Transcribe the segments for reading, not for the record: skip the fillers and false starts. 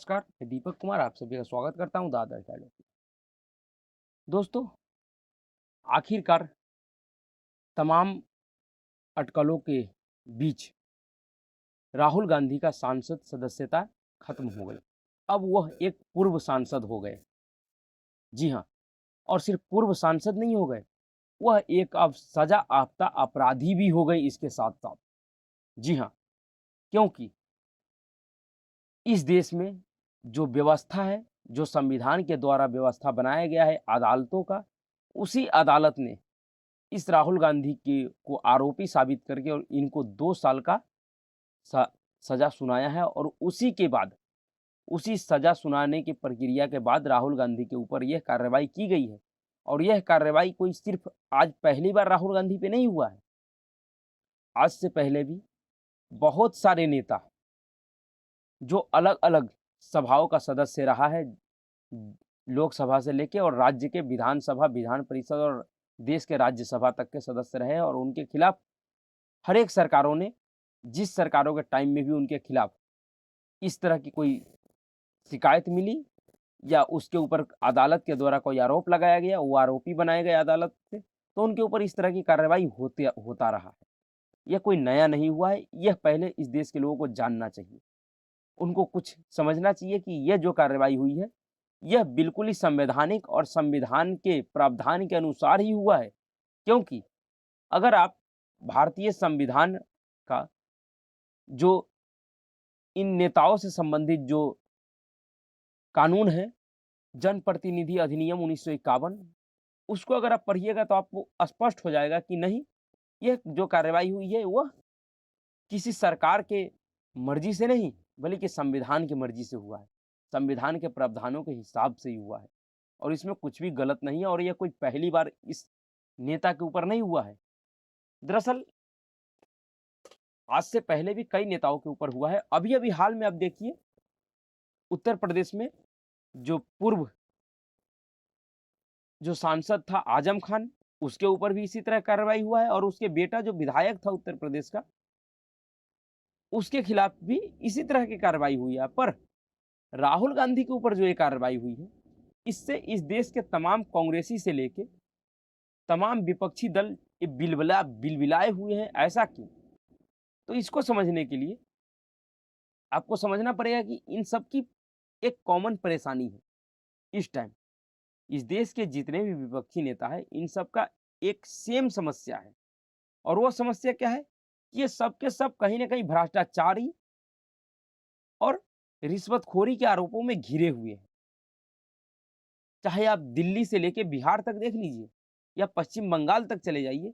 नमस्कार, मैं दीपक कुमार आप सभी का स्वागत करता हूँ दादा डायलॉग में। दोस्तों, आखिरकार तमाम अटकलों के बीच राहुल गांधी का सांसद सदस्यता खत्म हो गई। अब वह एक पूर्व सांसद हो गए। जी हाँ, और सिर्फ पूर्व सांसद नहीं हो गए, वह एक अब सजा याफ्ता अपराधी भी हो गए इसके साथ-साथ। जी हाँ, क्योंकि इस देश में जो व्यवस्था है, जो संविधान के द्वारा व्यवस्था बनाया गया है अदालतों का, उसी अदालत ने इस राहुल गांधी के को आरोपी साबित करके और इनको 2 साल का स सज़ा सुनाया है और उसी के बाद, उसी सज़ा सुनाने की प्रक्रिया के बाद राहुल गांधी के ऊपर यह कार्रवाई की गई है। और यह कार्रवाई कोई सिर्फ़ आज पहली बार राहुल गांधी पे नहीं हुआ है। आज से पहले भी बहुत सारे नेता जो अलग-अलग सभाओं का सदस्य रहा है, लोकसभा से लेके और राज्य के विधानसभा, विधान परिषद और देश के राज्यसभा तक के सदस्य रहे हैं और उनके खिलाफ हर एक सरकारों ने, जिस सरकारों के टाइम में भी उनके खिलाफ इस तरह की कोई शिकायत मिली या उसके ऊपर अदालत के द्वारा कोई आरोप लगाया गया, वो आरोपी बनाए गए अदालत से, तो उनके ऊपर इस तरह की कार्रवाई होता रहा है। यह कोई नया नहीं हुआ है, यह पहले इस देश के लोगों को जानना चाहिए। उनको कुछ समझना चाहिए कि यह जो कार्रवाई हुई है, यह बिल्कुल ही संवैधानिक और संविधान के प्रावधान के अनुसार ही हुआ है। क्योंकि अगर आप भारतीय संविधान का जो इन नेताओं से संबंधित जो कानून है, जनप्रतिनिधि अधिनियम 1951, उसको अगर आप पढ़िएगा तो आपको स्पष्ट हो जाएगा कि नहीं, यह जो कार्रवाई हुई है वह किसी सरकार के मर्ज़ी से नहीं, बल्कि संविधान की मर्ज़ी से हुआ है। संविधान के प्रावधानों के हिसाब से ही हुआ है और इसमें कुछ भी गलत नहीं है और यह कोई पहली बार इस नेता के ऊपर नहीं हुआ है। दरअसल आज से पहले भी कई नेताओं के ऊपर हुआ है। अभी-अभी हाल में आप देखिए, उत्तर प्रदेश में जो पूर्व जो सांसद था आजम खान, उसके ऊपर भी इसी तरह कार्रवाई हुआ है और उसके बेटा जो विधायक था उत्तर प्रदेश का, उसके खिलाफ भी इसी तरह की कार्रवाई हुई है। पर राहुल गांधी के ऊपर जो ये कार्रवाई हुई है, इससे इस देश के तमाम कांग्रेसी से लेके तमाम विपक्षी दल ये बिलबिलाए हुए हैं, ऐसा क्यों? तो इसको समझने के लिए आपको समझना पड़ेगा कि इन सब की एक कॉमन परेशानी है इस टाइम। इस देश के जितने भी विपक्षी नेता हैं, इन सब का एक सेम समस्या है और वो समस्या क्या है? कि ये सब के सब कहीं न कहीं भ्रष्टाचारी और रिश्वतखोरी के आरोपों में घिरे हुए हैं। चाहे आप दिल्ली से लेके बिहार तक देख लीजिए या पश्चिम बंगाल तक चले जाइए,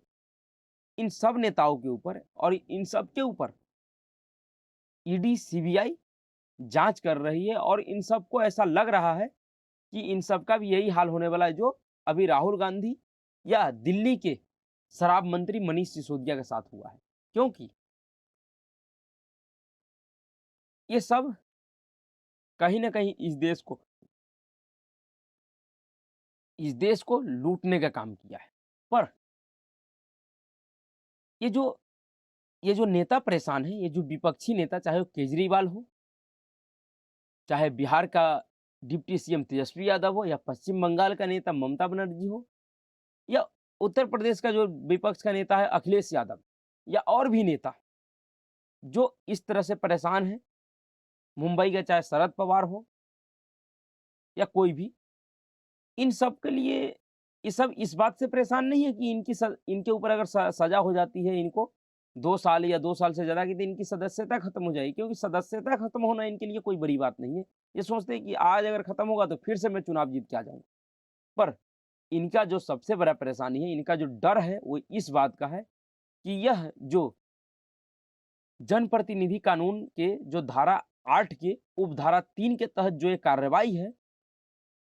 इन सब नेताओं के ऊपर और इन सब के ऊपर ईडी, सीबीआई जाँच कर रही है और इन सबको ऐसा लग रहा है कि इन सब का भी यही हाल होने वाला है जो अभी राहुल गांधी या दिल्ली के शराब मंत्री मनीष सिसोदिया के साथ हुआ है। क्योंकि ये सब कहीं न कहीं इस देश को लूटने का काम किया है। पर ये जो ये जो नेता परेशान हैं, ये जो विपक्षी नेता चाहे वो केजरीवाल हो, चाहे बिहार का डिप्टी सीएम तेजस्वी यादव हो या पश्चिम बंगाल का नेता ममता बनर्जी हो या उत्तर प्रदेश का जो विपक्ष का नेता है अखिलेश यादव या और भी नेता जो इस तरह से परेशान हैं, मुंबई का चाहे शरद पवार हो या कोई भी, इन सब के लिए ये सब इस बात से परेशान नहीं है कि इनके ऊपर अगर सज़ा हो जाती है इनको 2 साल या 2 साल से ज़्यादा की, तो इनकी सदस्यता खत्म हो जाएगी क्योंकि सदस्यता खत्म होना इनके लिए कोई बड़ी बात नहीं है। ये सोचते हैं कि आज अगर खत्म होगा तो फिर से मैं चुनाव जीत के आ जाऊँगा। पर इनका जो सबसे बड़ा परेशानी है, इनका जो डर है वो इस बात का है कि यह जो जनप्रतिनिधि कानून के जो धारा 8 के उपधारा 3 के तहत जो ये कार्रवाई है,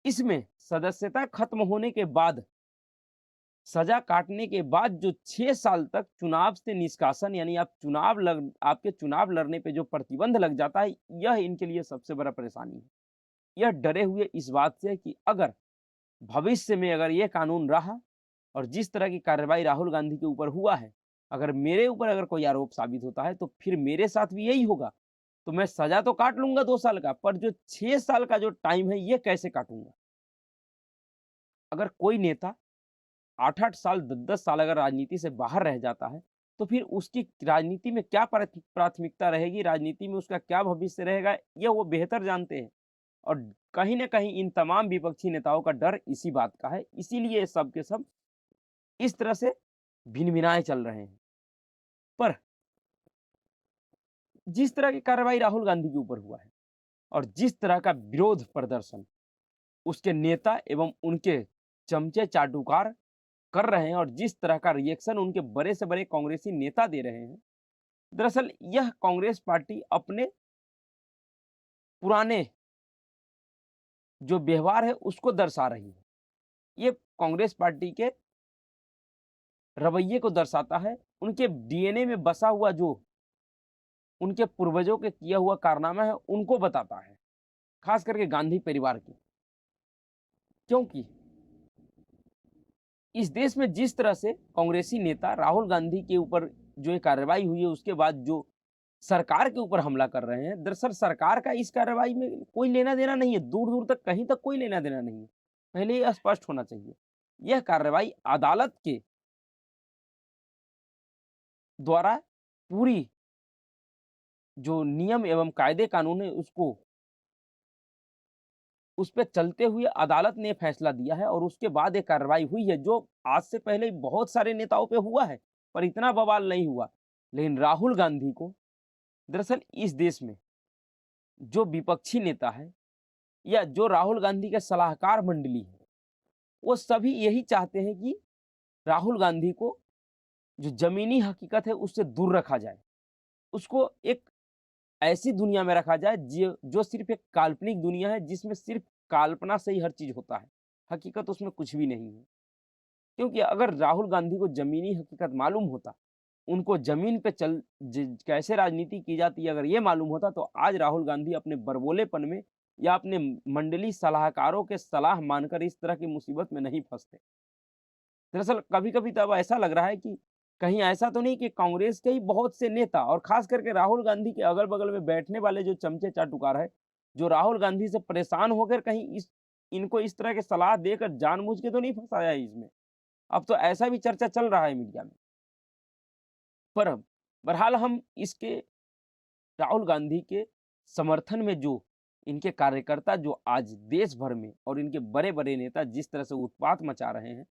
इसमें सदस्यता खत्म होने के बाद, सजा काटने के बाद जो 6 साल तक चुनाव से निष्कासन यानी आपके चुनाव लड़ने पे जो प्रतिबंध लग जाता है, यह इनके लिए सबसे बड़ा परेशानी है। यह डरे हुए इस बात से कि अगर भविष्य में अगर ये कानून रहा और जिस तरह की कार्रवाई राहुल गांधी के ऊपर हुआ है, अगर मेरे ऊपर अगर कोई आरोप साबित होता है, तो फिर मेरे साथ भी यही होगा तो मैं सजा तो काट लूंगा 2 साल का, पर जो 6 साल का जो टाइम है ये कैसे काटूंगा? अगर कोई नेता 8-8 साल 10-10 साल अगर राजनीति से बाहर रह जाता है, तो फिर उसकी राजनीति में क्या प्राथमिकता रहेगी, राजनीति में उसका क्या भविष्य रहेगा, ये वो बेहतर जानते हैं। और कहीं न कहीं इन तमाम विपक्षी नेताओं का डर इसी बात का है, इसीलिए ये सब के सब इस तरह से भिन-भिनाए चल रहे हैं। पर जिस तरह की कार्रवाई राहुल गांधी के ऊपर हुआ है और जिस तरह का विरोध प्रदर्शन उसके नेता एवं उनके चमचे चाटुकार कर रहे हैं और जिस तरह का रिएक्शन उनके बड़े से बड़े कांग्रेसी नेता दे रहे हैं, दरअसल यह कांग्रेस पार्टी अपने पुराने जो व्यवहार है उसको दर्शा रही है। ये कांग्रेस पार्टी के रवैये को दर्शाता है, उनके डीएनए में बसा हुआ जो उनके पूर्वजों के किया हुआ कारनामा है उनको बताता है, खास करके गांधी परिवार के। क्योंकि इस देश में जिस तरह से कांग्रेसी नेता राहुल गांधी के ऊपर जो ये कार्रवाई हुई है उसके बाद जो सरकार के ऊपर हमला कर रहे हैं, दरअसल सरकार का इस कार्रवाई में कोई लेना देना नहीं है, दूर दूर तक कहीं तक कोई लेना देना नहीं है। पहले ये स्पष्ट होना चाहिए। यह कार्रवाई अदालत के द्वारा पूरी जो नियम एवं कायदे कानून है उसको उस पे चलते हुए अदालत ने फैसला दिया है और उसके बाद एक कार्रवाई हुई है जो आज से पहले बहुत सारे नेताओं पे हुआ है, पर इतना बवाल नहीं हुआ। लेकिन राहुल गांधी को दरअसल इस देश में जो विपक्षी नेता है या जो राहुल गांधी के सलाहकार मंडली है, वो सभी यही चाहते हैं कि राहुल गांधी को जो जमीनी हकीकत है उससे दूर रखा जाए। उसको एक ऐसी दुनिया में रखा जाए जो सिर्फ एक काल्पनिक दुनिया है जिसमें सिर्फ कल्पना से ही हर चीज होता है, हकीकत उसमें कुछ भी नहीं है। क्योंकि अगर राहुल गांधी को जमीनी हकीकत मालूम होता, उनको जमीन पे कैसे राजनीति की जाती है अगर ये मालूम होता, तो आज राहुल गांधी अपने बरबोलेपन में या अपने मंडली सलाहकारों के सलाह मानकर इस तरह की मुसीबत में नहीं फंसते। दरअसल कभी कभी तो अब ऐसा लग रहा है कि कहीं ऐसा तो नहीं कि कांग्रेस के ही बहुत से नेता और खास करके राहुल गांधी के अगल बगल में बैठने वाले जो चमचे चाटुकार है, जो राहुल गांधी से परेशान होकर कहीं इनको इस तरह की सलाह देकर जानबूझ के तो नहीं फंसाया है इसमें। अब तो ऐसा भी चर्चा चल रहा है मीडिया में। पर बहरहाल हम इसके राहुल गांधी के समर्थन में जो इनके कार्यकर्ता जो आज देश भर में और इनके बड़े बड़े नेता जिस तरह से उत्पात मचा रहे हैं,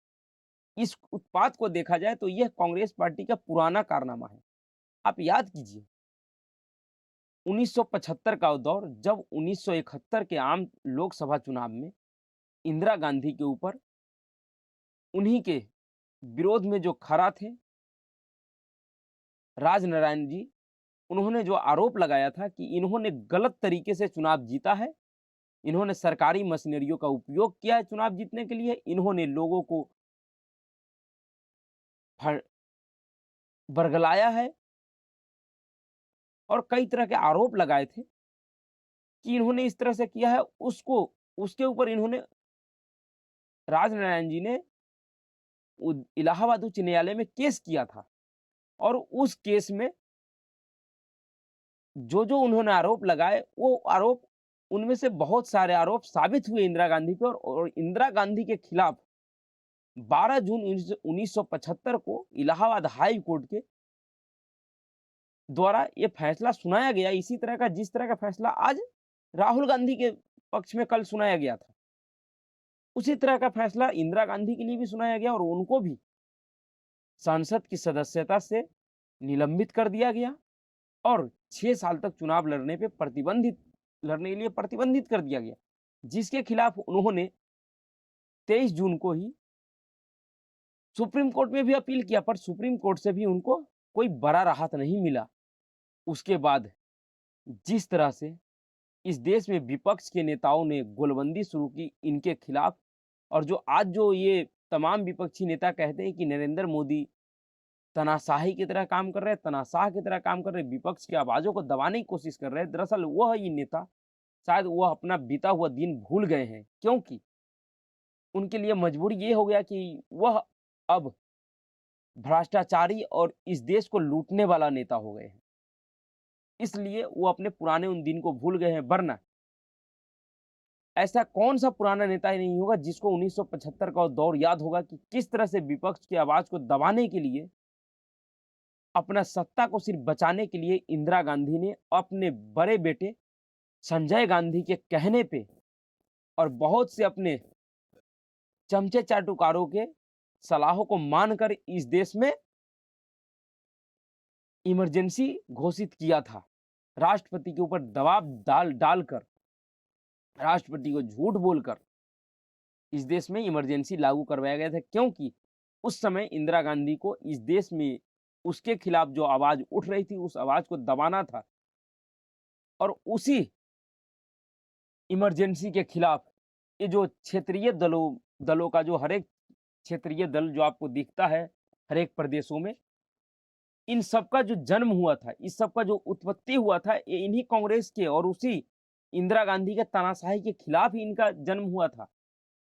इस उत्पात को देखा जाए तो यह कांग्रेस पार्टी का पुराना कारनामा है। आप याद कीजिए 1975 का दौर, जब 1971 के आम लोकसभा चुनाव में इंदिरा गांधी के ऊपर उन्हीं के विरोध में जो खड़ा थे राजनारायण जी, उन्होंने जो आरोप लगाया था कि इन्होंने गलत तरीके से चुनाव जीता है, इन्होंने सरकारी मशीनरियों का उपयोग किया है चुनाव जीतने के लिए, इन्होंने लोगों को बरगलाया है और कई तरह के आरोप लगाए थे कि इन्होंने इस तरह से किया है। उसको उसके ऊपर इन्होंने राजनारायण जी ने इलाहाबाद उच्च न्यायालय में केस किया था और उस केस में जो उन्होंने आरोप लगाए वो आरोप, उनमें से बहुत सारे आरोप साबित हुए इंदिरा गांधी पे और इंदिरा गांधी के खिलाफ 12 जून 1975 को इलाहाबाद हाई कोर्ट के द्वारा ये फैसला सुनाया गया, इसी तरह का जिस तरह का फैसला आज राहुल गांधी के पक्ष में कल सुनाया गया था, उसी तरह का फैसला इंदिरा गांधी के लिए भी सुनाया गया और उनको भी संसद की सदस्यता से निलंबित कर दिया गया और 6 साल तक चुनाव लड़ने के लिए प्रतिबंधित कर दिया गया, जिसके खिलाफ उन्होंने 23 जून को ही सुप्रीम कोर्ट में भी अपील किया, पर सुप्रीम कोर्ट से भी उनको कोई बड़ा राहत नहीं मिला। उसके बाद जिस तरह से इस देश में विपक्ष के नेताओं ने गोलबंदी शुरू की इनके खिलाफ और जो आज जो ये तमाम विपक्षी नेता कहते हैं कि नरेंद्र मोदी तानाशाही की तरह काम कर रहे हैं, तानाशाह की तरह काम कर रहे हैं, विपक्ष की आवाजों को दबाने की कोशिश कर रहे हैं, दरअसल वह ये नेता शायद वह अपना बीता हुआ दिन भूल गए हैं, क्योंकि उनके लिए मजबूरी ये हो गया कि वह अब भ्रष्टाचारी और इस देश को लूटने वाला नेता हो गए हैं। इसलिए वो अपने पुराने उन दिन को भूल गए हैं, वरना ऐसा कौन सा पुराना नेता ही नहीं होगा जिसको 1975 का दौर याद होगा कि किस तरह से विपक्ष की आवाज को दबाने के लिए, अपना सत्ता को सिर्फ बचाने के लिए इंदिरा गांधी ने अपने बड़े बेटे संजय गांधी के कहने पे और बहुत से अपने चमचे चाटुकारों के सलाहों को मानकर इस देश में इमरजेंसी घोषित किया था। राष्ट्रपति के ऊपर दबाव डालकर, राष्ट्रपति को झूठ बोलकर इस देश में इमरजेंसी लागू करवाया गया था, क्योंकि उस समय इंदिरा गांधी को इस देश में उसके खिलाफ जो आवाज उठ रही थी उस आवाज को दबाना था। और उसी इमरजेंसी के खिलाफ ये जो क्षेत्रीय दलों का जो हर एक क्षेत्रीय दल जो आपको दिखता है हर एक प्रदेशों में, इन सब का जो जन्म हुआ था, इस सब का जो उत्पत्ति हुआ था, ये इन्हीं कांग्रेस के और उसी इंदिरा गांधी के तानाशाही के खिलाफ ही इनका जन्म हुआ था।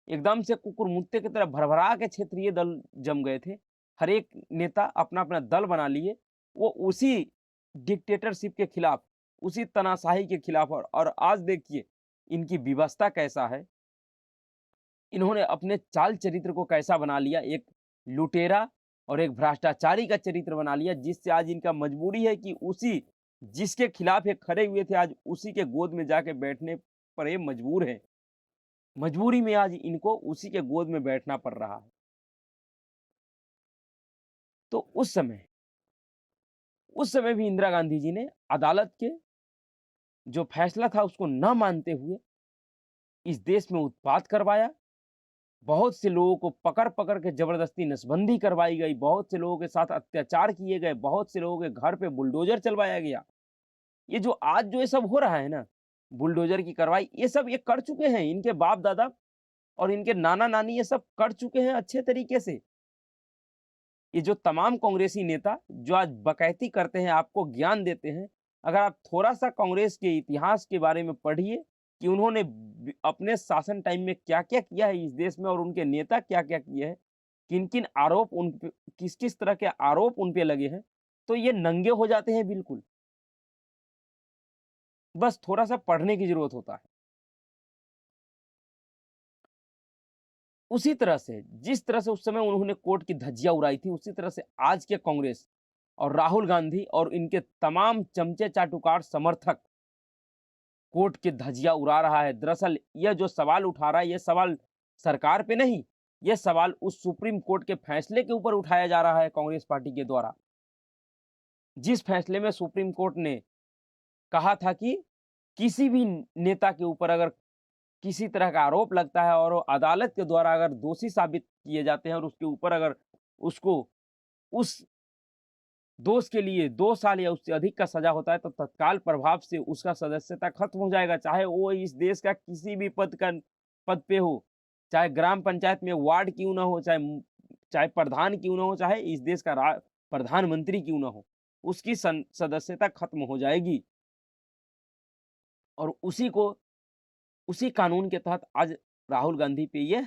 एकदम से कुकुरमुत्ते की तरह भरभरा के क्षेत्रीय दल जम गए थे। हर एक नेता अपना अपना दल बना लिए, वो उसी डिक्टेटरशिप के खिलाफ, उसी तानाशाही के खिलाफ। और आज देखिए इनकी विवशता कैसा है, इन्होंने अपने चाल चरित्र को कैसा बना लिया, एक लुटेरा और एक भ्रष्टाचारी का चरित्र बना लिया, जिससे आज इनका मजबूरी है कि उसी जिसके खिलाफ ये खड़े हुए थे आज उसी के गोद में जाके बैठने पर ये मजबूर है। मजबूरी में आज इनको उसी के गोद में बैठना पड़ रहा है। तो उस समय भी इंदिरा गांधी जी ने अदालत के जो फैसला था उसको न मानते हुए इस देश में उत्पात करवाया। बहुत से लोगों को पकड़-पकड़ के जबरदस्ती नसबंदी करवाई गई, बहुत से लोगों के साथ अत्याचार किए गए, बहुत से लोगों के घर पे बुलडोजर चलवाया गया। ये जो आज जो ये सब हो रहा है ना, बुलडोजर की कार्रवाई, ये सब ये कर चुके हैं, इनके बाप-दादा और इनके नाना-नानी ये सब कर चुके हैं अच्छे तरीके से। ये जो तमाम कांग्रेसी नेता जो आज बकैती करते हैं, आपको ज्ञान देते हैं, अगर आप थोड़ा-सा कांग्रेस के इतिहास के बारे में पढ़िए कि उन्होंने अपने शासन टाइम में क्या-क्या किया है इस देश में और उनके नेता क्या-क्या किए हैं, किन-किन आरोप उन पे, किस-किस तरह के आरोप उन पे लगे हैं, तो ये नंगे हो जाते हैं बिल्कुल। बस थोड़ा-सा पढ़ने की ज़रूरत होता है। उसी तरह से, जिस तरह से उस समय उन्होंने कोर्ट की धज्जियाँ उड़ाई थी, उसी तरह से आज के कांग्रेस और राहुल गांधी और इनके तमाम चमचे चाटुकार समर्थक कोर्ट की धज्जियाँ उड़ा रहा है। दरअसल यह जो सवाल उठा रहा है, ये सवाल सरकार पे नहीं, ये सवाल उस सुप्रीम कोर्ट के फैसले के ऊपर उठाया जा रहा है कांग्रेस पार्टी के द्वारा। जिस फैसले में सुप्रीम कोर्ट ने कहा था कि किसी भी नेता के ऊपर अगर किसी तरह का आरोप लगता है और वो अदालत के द्वारा अगर दोषी साबित किए जाते हैं और उसके ऊपर अगर उसको उस दोष के लिए 2 साल या उससे अधिक का सज़ा होता है, तो तत्काल प्रभाव से उसका सदस्यता खत्म हो जाएगा, चाहे वो इस देश का किसी भी पद पे हो, चाहे ग्राम पंचायत में वार्ड क्यों ना हो, चाहे प्रधान क्यों ना हो, चाहे इस देश का प्रधानमंत्री क्यों ना हो, उसकी सदस्यता खत्म हो जाएगी। और उसी कानून के तहत आज राहुल गांधी पे यह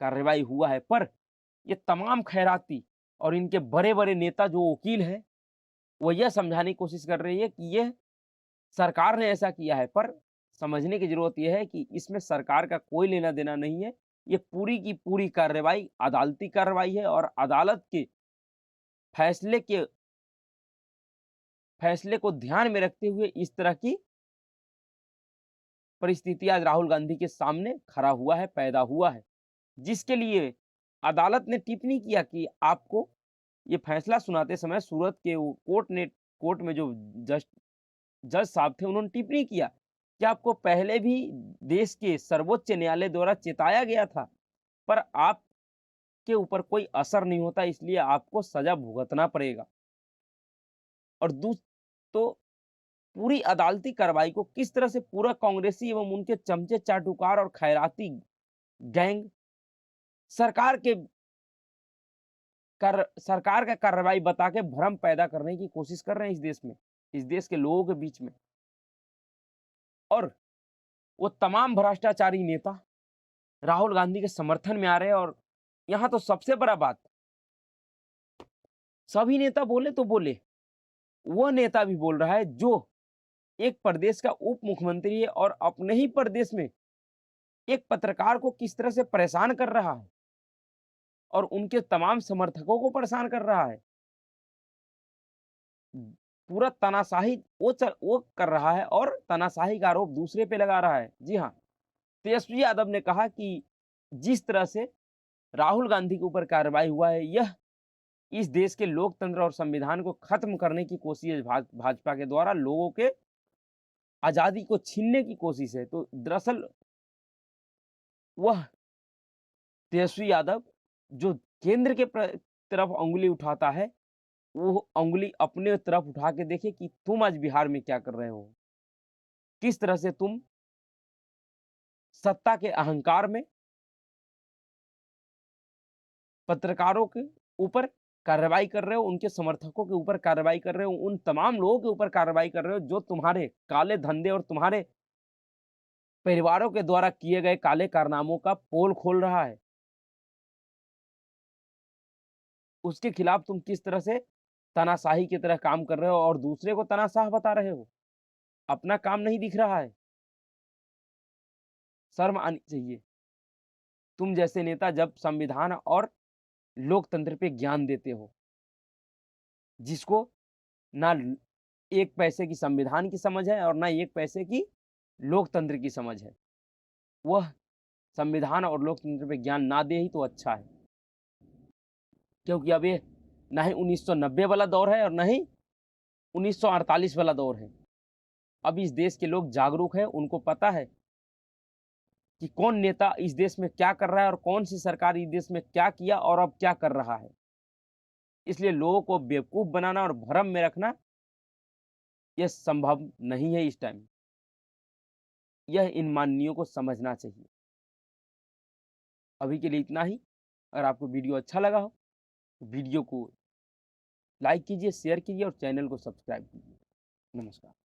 कार्रवाई हुआ है। पर ये तमाम खैराती और इनके बड़े-बड़े नेता जो वकील हैं, वो यह समझाने की कोशिश कर रही है कि यह सरकार ने ऐसा किया है, पर समझने की ज़रूरत ये है कि इसमें सरकार का कोई लेना-देना नहीं है। ये पूरी की पूरी कार्रवाई अदालती कार्रवाई है और अदालत के फैसले के फैसले को ध्यान में रखते हुए इस तरह की परिस्थिति आज राहुल गांधी के सामने खड़ा हुआ है, पैदा हुआ है। जिसके लिए अदालत ने टिप्पणी किया कि आपको ये फैसला सुनाते समय सूरत के वो कोर्ट में जो जज जज साहब थे उन्होंने टिप्पणी किया कि आपको पहले भी देश के सर्वोच्च न्यायालय द्वारा चेताया गया था, पर आपके ऊपर कोई असर नहीं होता, इसलिए आपको सजा भुगतना पड़ेगा। और तो पूरी अदालती कार्रवाई को किस तरह से पूरा कांग्रेसी एवं उनके चमचे चाटुकार और खैराती गैंग सरकार के सरकार का कार्रवाई बता के भ्रम पैदा करने की कोशिश कर रहे हैं इस देश में, इस देश के लोगों के बीच में। और वो तमाम भ्रष्टाचारी नेता राहुल गांधी के समर्थन में आ रहे हैं। और यहाँ तो सबसे बड़ा बात, सभी नेता बोले तो बोले, वो नेता भी बोल रहा है जो एक प्रदेश का उप मुख्यमंत्री है और अपने ही प्रदेश में एक पत्रकार को किस तरह से परेशान कर रहा है और उनके तमाम समर्थकों को परेशान कर रहा है। पूरा तानाशाही वो कर रहा है और तानाशाही का आरोप दूसरे पे लगा रहा है। जी हाँ, तेजस्वी यादव ने कहा कि जिस तरह से राहुल गांधी के ऊपर कार्रवाई हुआ है, यह इस देश के लोकतंत्र और संविधान को खत्म करने की कोशिश है। भाजपा के द्वारा लोगों के आज़ादी को छीनने की कोशिश है। तो दरअसल वह तेजस्वी यादव जो केंद्र के तरफ उँगली उठाता है, वो उँगली अपने तरफ उठा के देखे कि तुम आज बिहार में क्या कर रहे हो? किस तरह से तुम सत्ता के अहंकार में पत्रकारों के ऊपर कार्रवाई कर रहे हो, उनके समर्थकों के ऊपर कार्रवाई कर रहे हो, उन तमाम लोगों के ऊपर कार्रवाई कर रहे हो जो तुम्हारे काले धंधे और तुम्हारे परिवारों के द्वारा किए गए काले कारनामों का पोल खोल रहा है। उसके खिलाफ तुम किस तरह से तानाशाही की तरह काम कर रहे हो और दूसरे को तानाशाह बता रहे हो। अपना काम नहीं दिख रहा है। शर्म आनी चाहिए। तुम जैसे नेता जब संविधान और लोकतंत्र पे ज्ञान देते हो, जिसको ना एक पैसे की संविधान की समझ है और ना एक पैसे की लोकतंत्र की समझ है, वह संविधान और लोकतंत्र पे ज्ञान ना दे ही तो अच्छा है। क्योंकि अब ये ना ही 1990 वाला दौर है और ना ही 1948 वाला दौर है। अब इस देश के लोग जागरूक हैं, उनको पता है कि कौन नेता इस देश में क्या कर रहा है और कौन सी सरकार इस देश में क्या किया और अब क्या कर रहा है। इसलिए लोगों को बेवकूफ़ बनाना और भ्रम में रखना यह संभव नहीं है इस टाइम। यह इन माननीयों को समझना चाहिए। अभी के लिए इतना ही। अगर आपको वीडियो अच्छा लगा हो, तो वीडियो को लाइक कीजिए, शेयर कीजिए और चैनल को सब्सक्राइब कीजिए। नमस्कार।